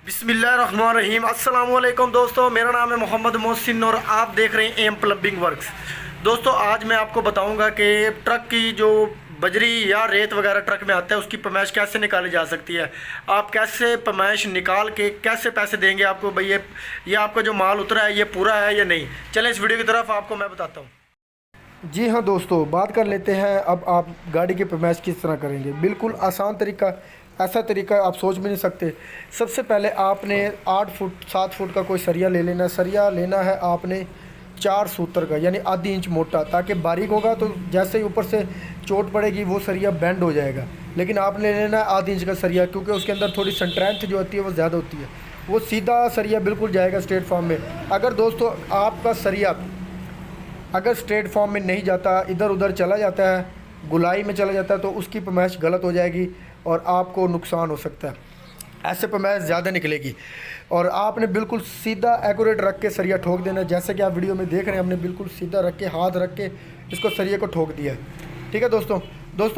बिस्मिल्लाहिर्रहमानिर्रहीम। अस्सलाम वालेकुम दोस्तों, मेरा नाम है मोहम्मद मोहसिन और आप देख रहे हैं एम प्लम्बिंग वर्क्स। दोस्तों आज मैं आपको बताऊंगा कि ट्रक की जो बजरी या रेत वगैरह ट्रक में आता है उसकी पैमाइश कैसे निकाली जा सकती है। आप कैसे पैमाइश निकाल के कैसे पैसे देंगे आपको, भाई ये आपका जो माल उतरा है ये पूरा है या नहीं। चलें इस वीडियो की तरफ आपको मैं बताता हूँ। जी हाँ दोस्तों, बात कर लेते हैं अब आप गाड़ी की पैमाइश किस तरह करेंगे। बिल्कुल आसान तरीका, ऐसा तरीका आप सोच भी नहीं सकते। सबसे पहले आपने 8 फुट 7 फुट का कोई सरिया ले लेना। सरिया लेना है आपने 4 सूत्र का, यानी आधी इंच मोटा, ताकि बारीक होगा तो जैसे ही ऊपर से चोट पड़ेगी वो सरिया बेंड हो जाएगा। लेकिन आपने लेना है आधी इंच का सरिया, क्योंकि उसके अंदर थोड़ी स्ट्रेंथ जो होती है वो ज़्यादा होती है। वो सीधा सरिया बिल्कुल जाएगा स्ट्रेट फॉर्म में। अगर दोस्तों आपका सरिया अगर स्ट्रेट फॉर्म में नहीं जाता, इधर उधर चला जाता है, गुलाई में चला जाता है, तो उसकी पैमाइश गलत हो जाएगी और आपको नुकसान हो सकता है। ऐसे पैमाइश ज़्यादा निकलेगी। और आपने बिल्कुल सीधा एक्यूरेट रख के सरिया ठोक देना। जैसे कि आप वीडियो में देख रहे हैं, हमने बिल्कुल सीधा रख के, हाथ रख के इसको सरिये को ठोक दिया है। ठीक है दोस्तों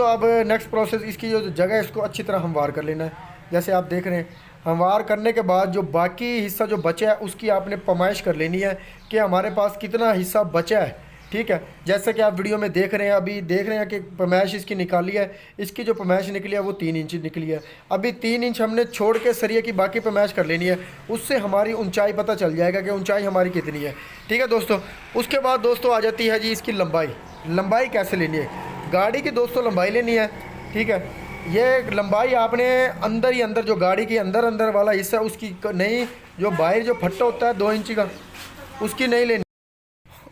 अब नेक्स्ट प्रोसेस, इसकी जो जगह है इसको अच्छी तरह हमवार कर लेना है। जैसे आप देख रहे हैं, हमवार करने के बाद जो बाकी हिस्सा जो बचा है उसकी आपने पैमाइश कर लेनी है कि हमारे पास कितना हिस्सा बचा है। ठीक है, जैसे कि आप वीडियो में देख रहे हैं, अभी देख रहे हैं कि पैमाइश इसकी निकाली है। इसकी जो पैमाइश निकली है वो 3 इंच निकली है। अभी 3 इंच हमने छोड़ के सरिये की बाकी पैमाइश कर लेनी है। उससे हमारी ऊंचाई पता चल जाएगा कि ऊंचाई हमारी कितनी है। ठीक है दोस्तों, उसके बाद दोस्तों आ जाती है जी इसकी लंबाई। लंबाई कैसे लेनी है, गाड़ी की दोस्तों लंबाई लेनी है। ठीक है, ये लंबाई आपने अंदर ही अंदर, जो गाड़ी के अंदर वाला हिस्सा उसकी नहीं, जो बाहर जो फट्टा होता है 2 इंच का, उसकी नहीं लेनी।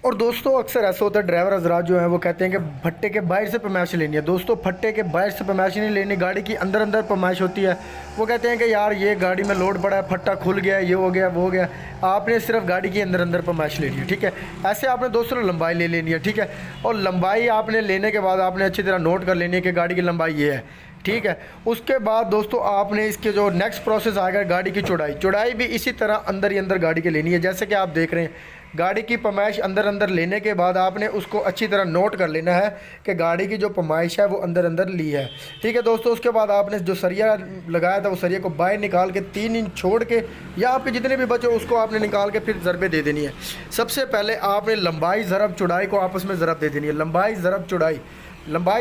और दोस्तों अक्सर ऐसा होता है, ड्राइवर हजरात जो हैं वो कहते हैं कि फट्टे के बाहर से पैमाइश लेनी है। दोस्तों फट्टे के बाहर से पैमाइश नहीं लेनी, गाड़ी की अंदर पैमाइश होती है। वो कहते हैं कि यार ये गाड़ी में लोड पड़ा है, फट्टा खुल गया, ये हो गया वो हो गया। आपने सिर्फ गाड़ी की अंदर पैमाइश लेनी है। ठीक है, ऐसे आपने दोस्तों लंबाई ले लेनी है। ठीक है, और लंबाई आपने लेने के बाद आपने अच्छी तरह नोट कर लेनी है कि गाड़ी की लंबाई ये है। ठीक है, उसके बाद दोस्तों आपने इसके जो नेक्स्ट प्रोसेस आएगा, गाड़ी की चौड़ाई भी इसी तरह अंदर ही अंदर गाड़ी की लेनी है। जैसे कि आप देख रहे हैं, गाड़ी की पैमाइश अंदर लेने के बाद आपने उसको अच्छी तरह नोट कर लेना है कि गाड़ी की जो पैमाइश है वो अंदर ली है। ठीक है दोस्तों, उसके बाद आपने जो सरिया लगाया था वो सरिया को बाहर निकाल के 3 इंच छोड़ के, या आपके जितने भी बचे उसको आपने निकाल के फिर ज़रबे दे देनी है। सबसे पहले आपने लंबाई ज़रब चौड़ाई को आपस में ज़रब दे देनी है। लंबाई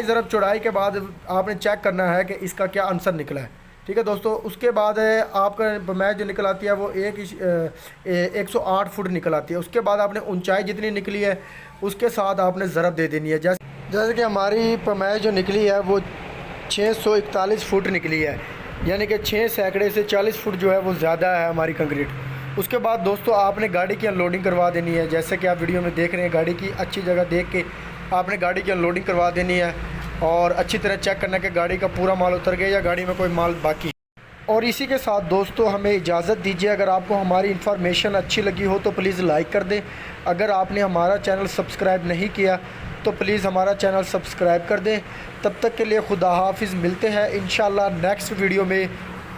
ज़रब चौड़ाई के बाद आपने चेक करना है कि इसका क्या आंसर निकला है। ठीक है दोस्तों, उसके बाद आपका पैमाइश जो निकल आती है वो 108 फुट निकल आती है। उसके बाद आपने ऊंचाई जितनी निकली है उसके साथ आपने ज़रब दे देनी है। जैसे कि हमारी पैमाइश जो निकली है वो 641 फुट निकली है, यानी कि 6 सैकड़े से 40 फुट जो है वो ज़्यादा है हमारी कंक्रीट। उसके बाद दोस्तों आपने गाड़ी की अनलोडिंग करवा देनी है। जैसे कि आप वीडियो में देख रहे हैं, गाड़ी की अच्छी जगह देख के आपने गाड़ी की अनलोडिंग करवा देनी है और अच्छी तरह चेक करना कि गाड़ी का पूरा माल उतर गया या गाड़ी में कोई माल बाकी। और इसी के साथ दोस्तों हमें इजाज़त दीजिए। अगर आपको हमारी इन्फॉर्मेशन अच्छी लगी हो तो प्लीज़ लाइक कर दें। अगर आपने हमारा चैनल सब्सक्राइब नहीं किया तो प्लीज़ हमारा चैनल सब्सक्राइब कर दें। तब तक के लिए खुदा हाफिज़, मिलते हैं इंशाअल्लाह नेक्स्ट वीडियो में।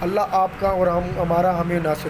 अल्लाह आपका और हमारा हामी नासिर।